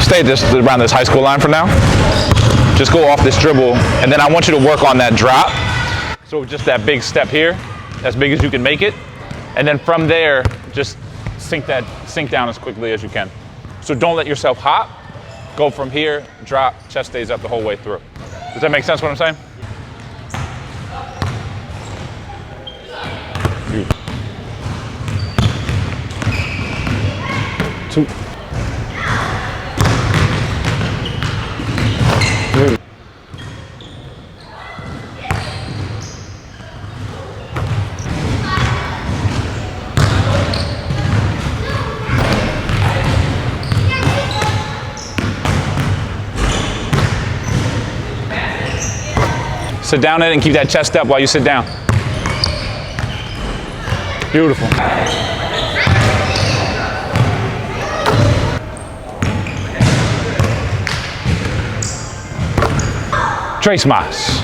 stay around this high school line for now. Just go off this dribble, and then I want you to work on that drop. So just that big step here, as big as you can make it. And then from there, just sink down as quickly as you can. So don't let yourself hop. Go from here, drop, chest stays up the whole way through. Does that make sense what I'm saying? Two. Three. Sit down in it and keep that chest up while you sit down. Beautiful. Tres más.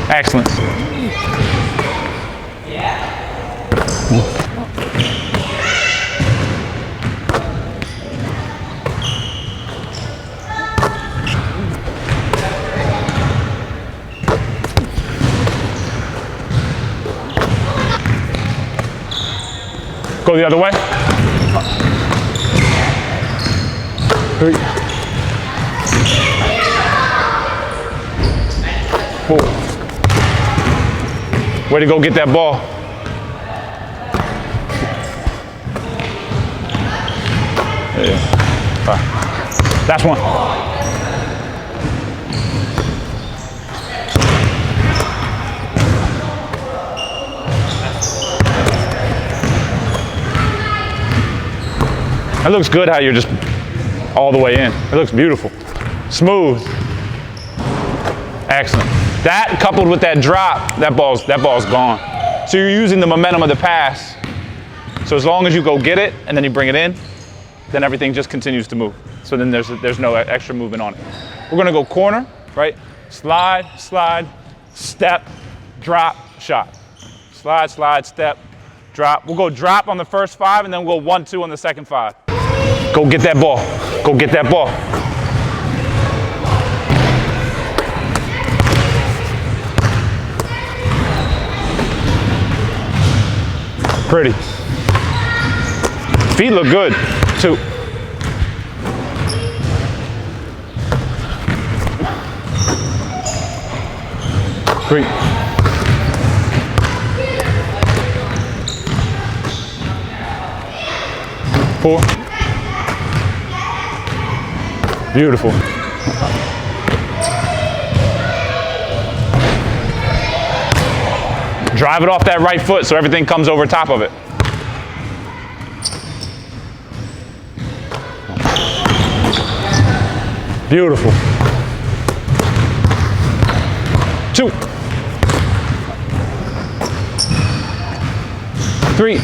Excellent. Go the other way. 3, 4. Way to go get that ball. Yeah. 5. Last one. It looks good how you're just all the way in. It looks beautiful. Smooth. Excellent. That coupled with that drop, that ball's gone. So you're using the momentum of the pass. So as long as you go get it and then you bring it in, then everything just continues to move. So then there's no extra movement on it. We're gonna go corner, right? Slide, slide, step, drop, shot. Slide, slide, step, drop. We'll go drop on the first 5 and then we'll go 1, 2 on the second 5. Go get that ball. Go get that ball. Pretty. Feet look good. 2. 3. 4. Beautiful. Drive it off that right foot so everything comes over top of it. Beautiful. 2. 3.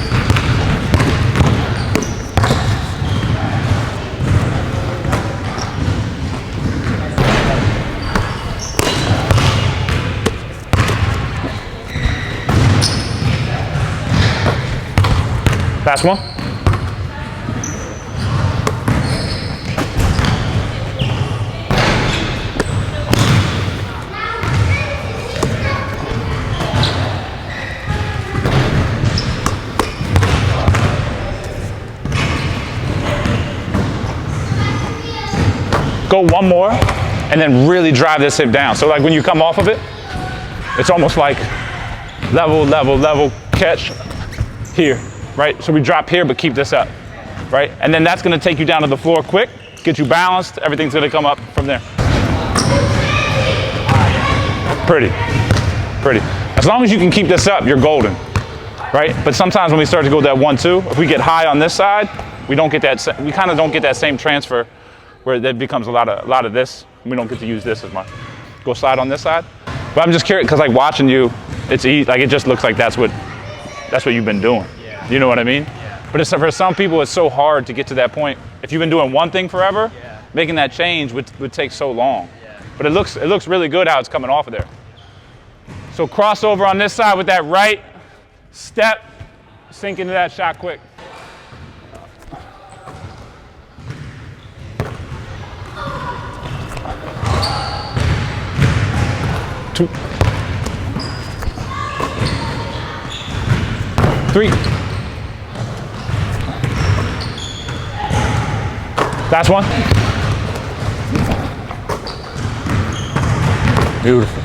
1. Go 1 more and then really drive this hip down. So like when you come off of it, it's almost like level, level, level, catch here, right? So we drop here, but keep this up, right? And then that's gonna take you down to the floor quick, get you balanced, everything's gonna come up from there. Pretty, pretty. As long as you can keep this up, you're golden, right? But sometimes when we start to go that 1, 2, if we get high on this side, we don't get that, we kind of don't get that same transfer where that becomes a lot of this. We don't get to use this as much. Go slide on this side. But I'm just curious, because like watching you, it's easy, like it just looks like that's what you've been doing. Yeah. You know what I mean? Yeah. But for some people, it's so hard to get to that point. If you've been doing one thing forever, making that change would take so long. Yeah. But it looks really good how it's coming off of there. So crossover on this side with that right step, sink into that shot quick. Two. Three. Last one. Beautiful.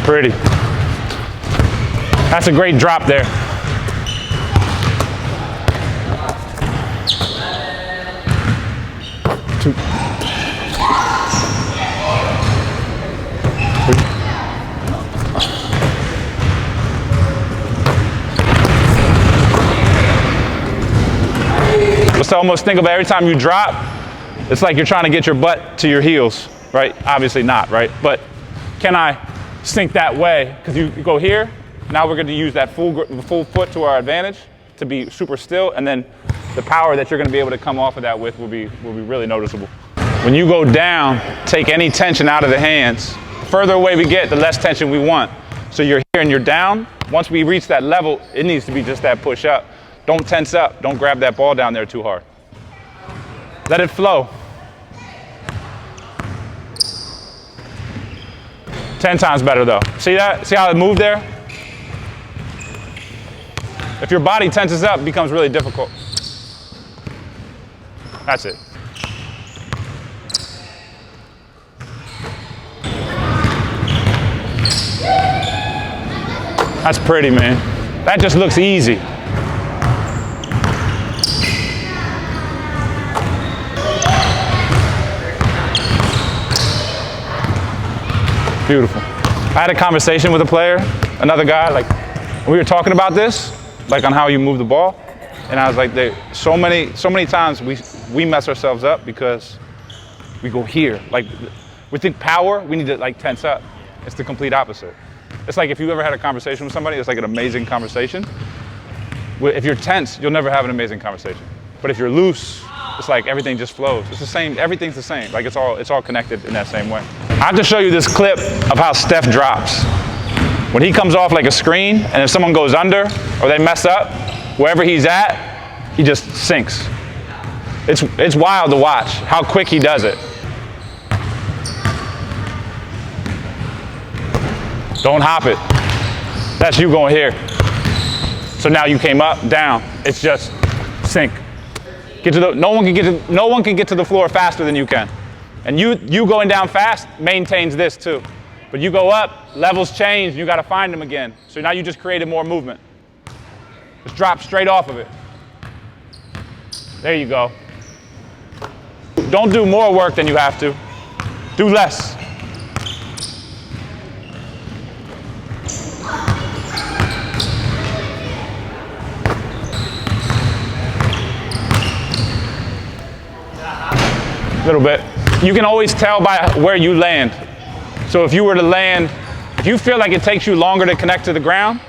Pretty. That's a great drop there. Two. So almost think of it, every time you drop, it's like you're trying to get your butt to your heels, right? Obviously not, right? But can I sink that way? Because you go here, now we're going to use that full foot to our advantage to be super still, and then the power that you're going to be able to come off of that with will be really noticeable. When you go down, take any tension out of the hands. The further away we get, the less tension we want. So you're here and you're down. Once we reach that level, it needs to be just that push up. Don't tense up. Don't grab that ball down there too hard. Let it flow. 10 times better though. See that? See how it moved there? If your body tenses up, it becomes really difficult. That's it. That's pretty, man. That just looks easy. Beautiful. I had a conversation with a player, another guy, like, we were talking about this, like on how you move the ball, and I was like, so many times we mess ourselves up because we go here. Like, we think power, we need to like tense up. It's the complete opposite. It's like if you ever had a conversation with somebody, it's like an amazing conversation. If you're tense, you'll never have an amazing conversation. But if you're loose, it's like everything just flows. It's the same, everything's the same. Like it's all connected in that same way. I have to show you this clip of how Steph drops. When he comes off like a screen, and if someone goes under or they mess up, wherever he's at, he just sinks. It's wild to watch how quick he does it. Don't hop it. That's you going here. So now you came up, down. It's just sink. No one can get to the floor faster than you can. And you going down fast maintains this too. But you go up, levels change, you got to find them again. So now you just created more movement. Just drop straight off of it. There you go. Don't do more work than you have to. Do less. A little bit. You can always tell by where you land. So if you were to land, if you feel like it takes you longer to connect to the ground,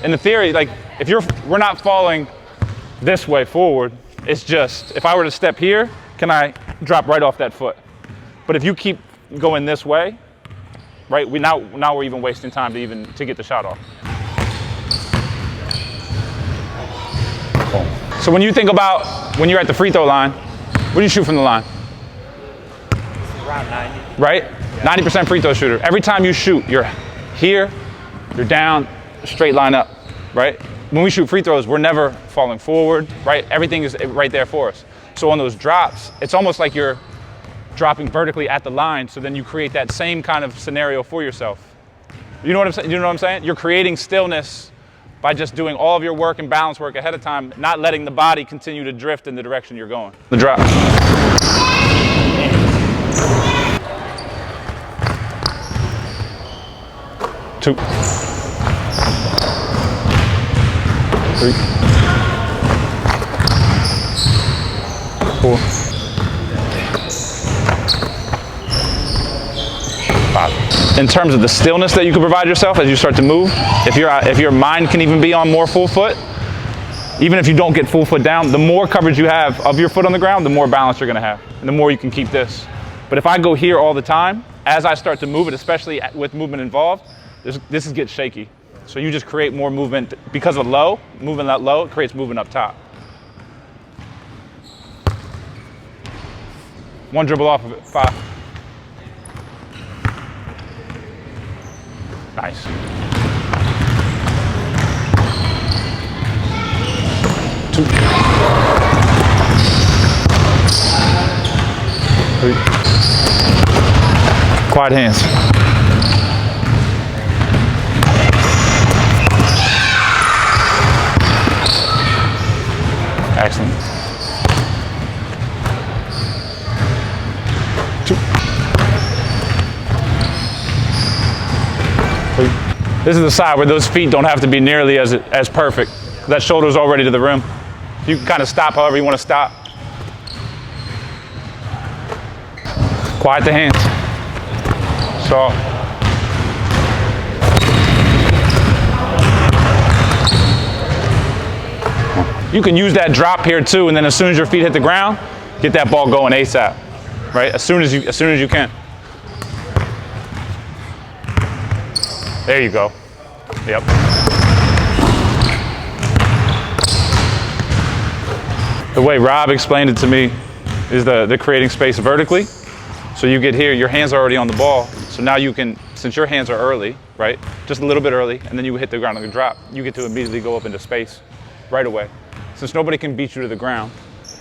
in the theory, like we're not falling this way forward. It's just, if I were to step here, can I drop right off that foot? But if you keep going this way, right, now we're even wasting time to get the shot off. So when you think about when you're at the free throw line, what do you shoot from the line? Around 90. Right? Yeah. 90% free throw shooter. Every time you shoot, you're here, you're down, straight line up, right? When we shoot free throws, we're never falling forward, right? Everything is right there for us. So on those drops, it's almost like you're dropping vertically at the line, so then you create that same kind of scenario for yourself. You know what I'm saying? You know what I'm saying? You're creating stillness by just doing all of your work and balance work ahead of time, not letting the body continue to drift in the direction you're going. The drop. Two. Three. Four. Five. In terms of the stillness that you can provide yourself as you start to move, if your mind can even be on more full foot, Even if you don't get full foot down, the more coverage you have of your foot on the ground, the more balance you're gonna have, and the more you can keep this. But if I go here all the time, as I start to move it, especially with movement involved, this gets shaky. So you just create more movement because of low, moving that low, it creates movement up top. One dribble off of it, 5. Nice. 2. 3. Quiet hands. Excellent. 2. 3. This is the side where those feet don't have to be nearly as perfect. That shoulder's already to the rim. You can kind of stop however you want to stop. Quiet the hands. So. You can use that drop here too, and then as soon as your feet hit the ground, get that ball going ASAP, right? As soon as you can. There you go. Yep. The way Rob explained it to me is the creating space vertically. So you get here, your hands are already on the ball. So now you can, since your hands are early, right? Just a little bit early, and then you hit the ground on the drop, you get to immediately go up into space right away. Since nobody can beat you to the ground,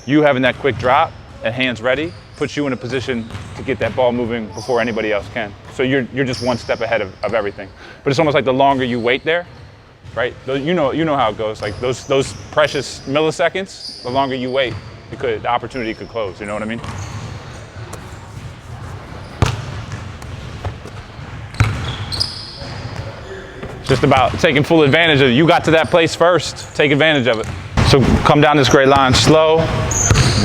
you having that quick drop and hands ready puts you in a position to get that ball moving before anybody else can. So you're just one step ahead of everything. But it's almost like the longer you wait there, right? You know how it goes. Like those precious milliseconds, the longer you wait, the opportunity could close. You know what I mean? It's just about taking full advantage of it. You got to that place first. Take advantage of it. So come down this gray line slow,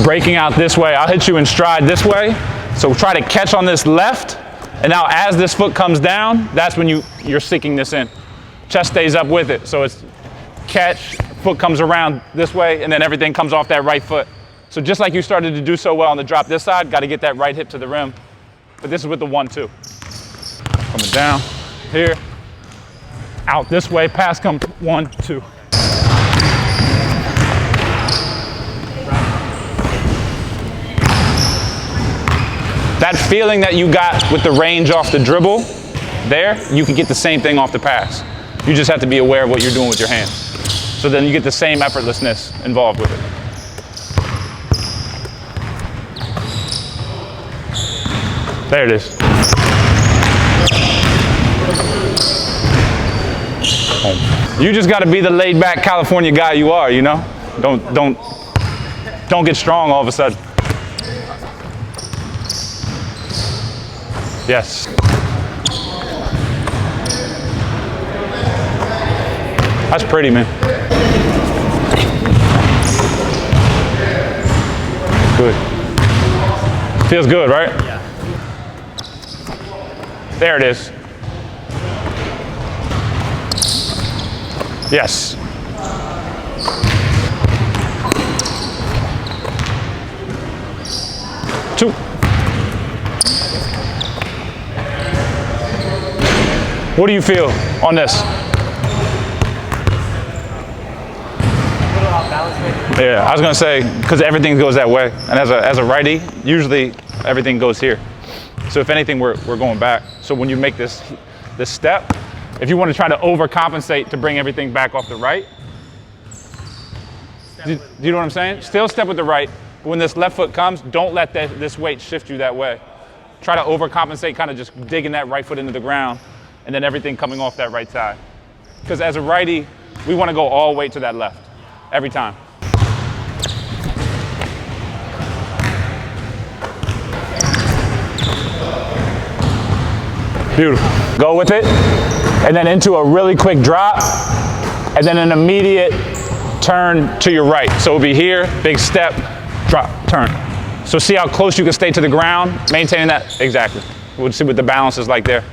breaking out this way. I'll hit you in stride this way. So try to catch on this left. And now as this foot comes down, that's when you're sinking this in. Chest stays up with it. So it's catch, foot comes around this way, and then everything comes off that right foot. So just like you started to do so well on the drop this side, got to get that right hip to the rim. But this is with the 1-2. Coming down here, out this way, pass comes 1-2. That feeling that you got with the range off the dribble there, you can get the same thing off the pass. You just have to be aware of what you're doing with your hands. So then you get the same effortlessness involved with it. There it is. You just got to be the laid-back California guy you are, you know? Don't get strong all of a sudden. Yes. That's pretty, man. Good. Feels good, right? Yeah. There it is. Yes. Two. What do you feel on this? Yeah, I was gonna say, because everything goes that way. And as a righty, usually everything goes here. So if anything, we're going back. So when you make this step, if you want to try to overcompensate to bring everything back off the right, do you know what I'm saying? Still step with the right, but when this left foot comes, don't let this weight shift you that way. Try to overcompensate, kind of just digging that right foot into the ground, and then everything coming off that right side. Because as a righty, we want to go all the way to that left, every time. Beautiful. Go with it, and then into a really quick drop, and then an immediate turn to your right. So it'll be here, big step, drop, turn. So see how close you can stay to the ground, maintaining that, exactly. We'll see what the balance is like there.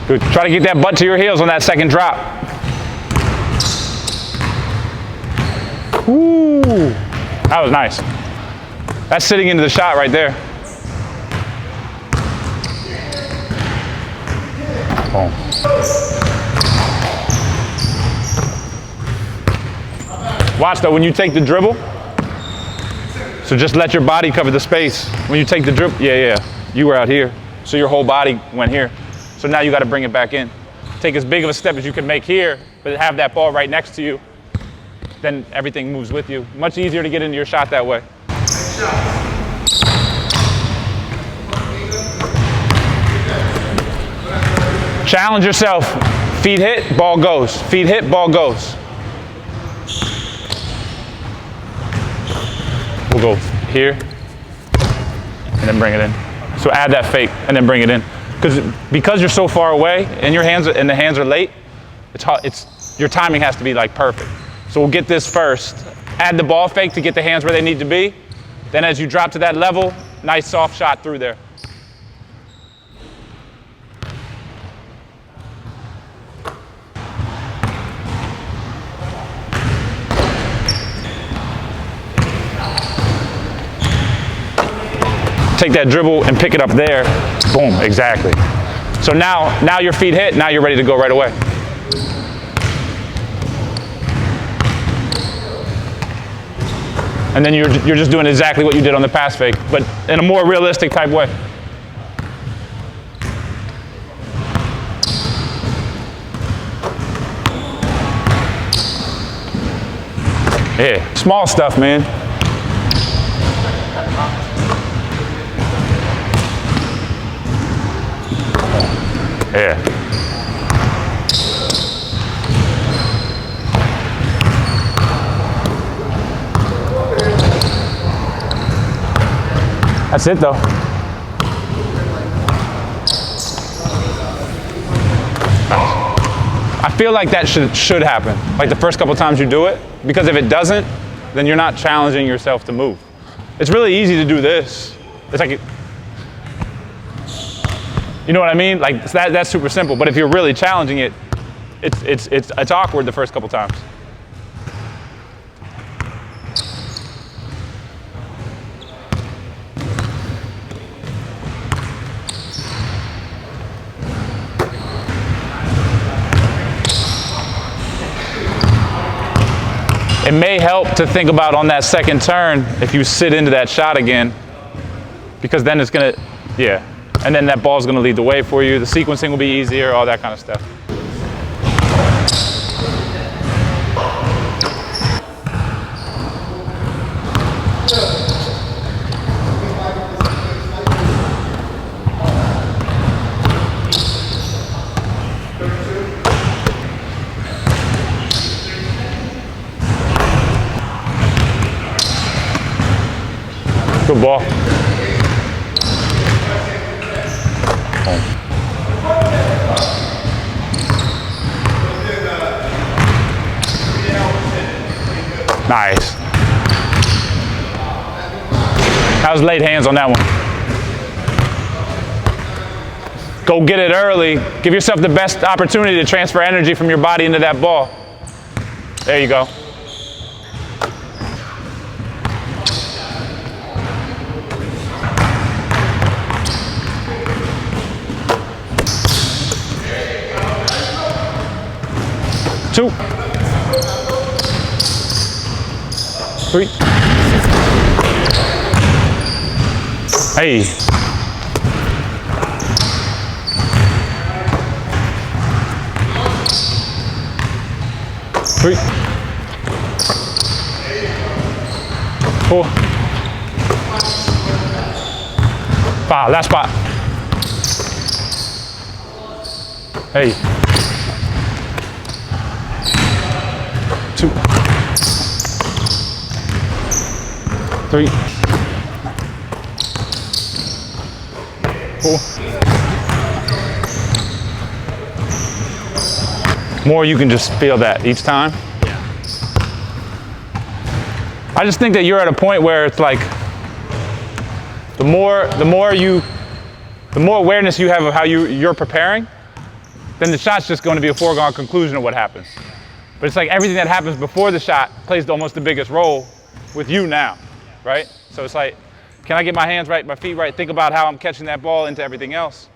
Good. Try to get that butt to your heels on that second drop. Ooh, that was nice. That's sitting into the shot right there. Boom. Watch though, when you take the dribble, so just let your body cover the space. When you take the dribble, yeah, you were out here, so your whole body went here. So now you got to bring it back in. Take as big of a step as you can make here, but have that ball right next to you. Then everything moves with you. Much easier to get into your shot that way. Challenge yourself. Feet hit, ball goes. Feet hit, ball goes. We'll go here, and then bring it in. So add that fake, and then bring it in. Because you're so far away, and the hands are late, it's hard, your timing has to be like perfect. So we'll get this first. Add the ball fake to get the hands where they need to be. Then as you drop to that level, nice soft shot through there. Take that dribble and pick it up there. Boom, exactly. So now your feet hit, now you're ready to go right away. And then you're just doing exactly what you did on the pass fake, but in a more realistic type way. Yeah, small stuff, man. Yeah. That's it though. I feel like that should happen. Like the first couple times you do it, because if it doesn't, then you're not challenging yourself to move. It's really easy to do this. It's like, you know what I mean? Like that's super simple. But if you're really challenging it, it's awkward the first couple times. It may help to think about on that second turn if you sit into that shot again, because then it's gonna, yeah. And then that ball's gonna lead the way for you. The sequencing will be easier, all that kind of stuff. Good ball. Nice. That was late hands on that one. Go get it early. Give yourself the best opportunity to transfer energy from your body into that ball. There you go. Two. Three. Hey. Three. Four. Five. Last spot. Hey. Two. Three. Four. More, you can just feel that each time. Yeah. I just think that you're at a point where it's like the more awareness you have of how you're preparing, then the shot's just going to be a foregone conclusion of what happens. But it's like everything that happens before the shot plays almost the biggest role with you now, right? So it's like, can I get my hands right, my feet right, think about how I'm catching that ball into everything else.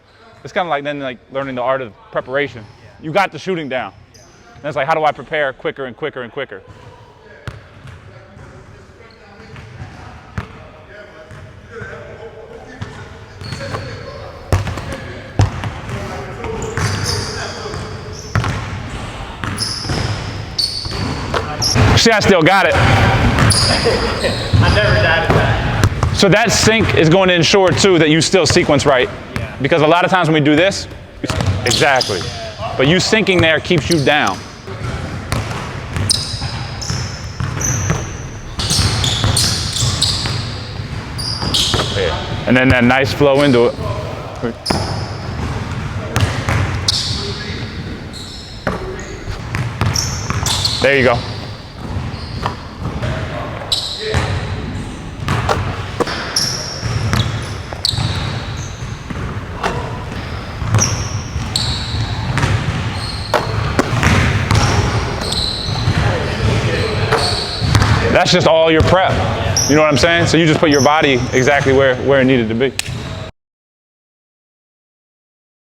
It's kind of like then like learning the art of preparation. You got the shooting down. And it's like, how do I prepare quicker and quicker and quicker? See, I still got it. I never doubted that. So that sync is going to ensure too that you still sequence right. Yeah. Because a lot of times when we do this, exactly. But you syncing there keeps you down. Yeah. And then that nice flow into it. There you go. That's just all your prep. You know what I'm saying? So you just put your body exactly where it needed to be.